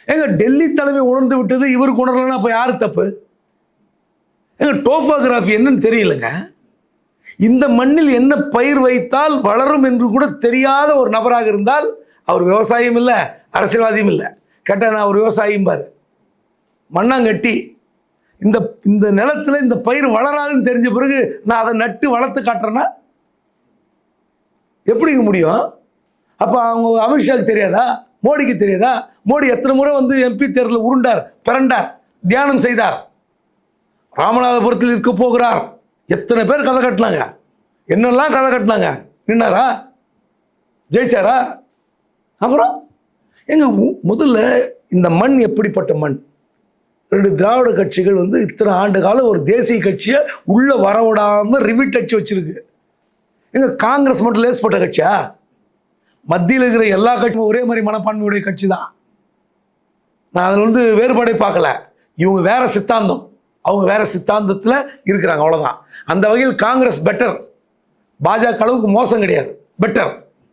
எங்க டெல்லி தலைமை உணர்ந்து விட்டது, இவருக்கு உணரலன்னா அப்போ யாரு தப்பு? எங்க டோபோகிராஃபி என்னன்னு தெரியலங்க. இந்த மண்ணில் என்ன பயிர் வைத்தால் வளரும் என்று கூட தெரியாத ஒரு நபராக இருந்தால் அவர் விவசாயம் இல்லை, அரசியல்வாதியும் இல்லை. கேட்டால் நான் ஒரு விவசாயியும் பாரு, மண்ணாங்கட்டி. இந்த இந்த நிலத்தில் இந்த பயிர் வளராதுன்னு தெரிஞ்ச பிறகு நான் அதை நட்டு வளர்த்து காட்டுறேன்னா எப்படிங்க முடியும்? அப்போ அவங்க அமித்ஷாவுக்கு தெரியாதா? மோடிக்கு தெரியாதா? மோடி எத்தனை முறை வந்து MP தேர்தலில் உருண்டார், பிறண்டார், தியானம் செய்தார். ராமநாதபுரத்தில் இருக்க போகிறார். எத்தனை பேர் கதை கட்டினாங்க, என்னெல்லாம் கதை கட்டினாங்க. நின்னாரா? ஜெயிச்சாரா? அப்புறம் எங்க முதல்ல இந்த மண் எப்படிப்பட்ட மண்? 2 திராவிட கட்சிகள் வந்து இத்தனை ஆண்டு காலம் ஒரு தேசிய கட்சியை உள்ள வரவிடாமல் ரிவிட் அடிச்சு வச்சிருக்கு. எங்க காங்கிரஸ் மட்டும் லேஸ்பட்ட கட்சியா? மத்தியில் இருக்கிற எல்லா கட்சியும் ஒரே மாதிரி மனப்பான்மையுடைய கட்சி தான். நான் அதில் வந்து வேறுபாடை பார்க்கல. இவங்க வேற சித்தாந்தம், அவங்க வேற சித்தாந்தத்தில் இருக்கிறாங்க, அவ்வளோதான். அந்த வகையில் காங்கிரஸ் பெட்டர், பாஜக அளவுக்கு மோசம் கிடையாது, பெட்டர்.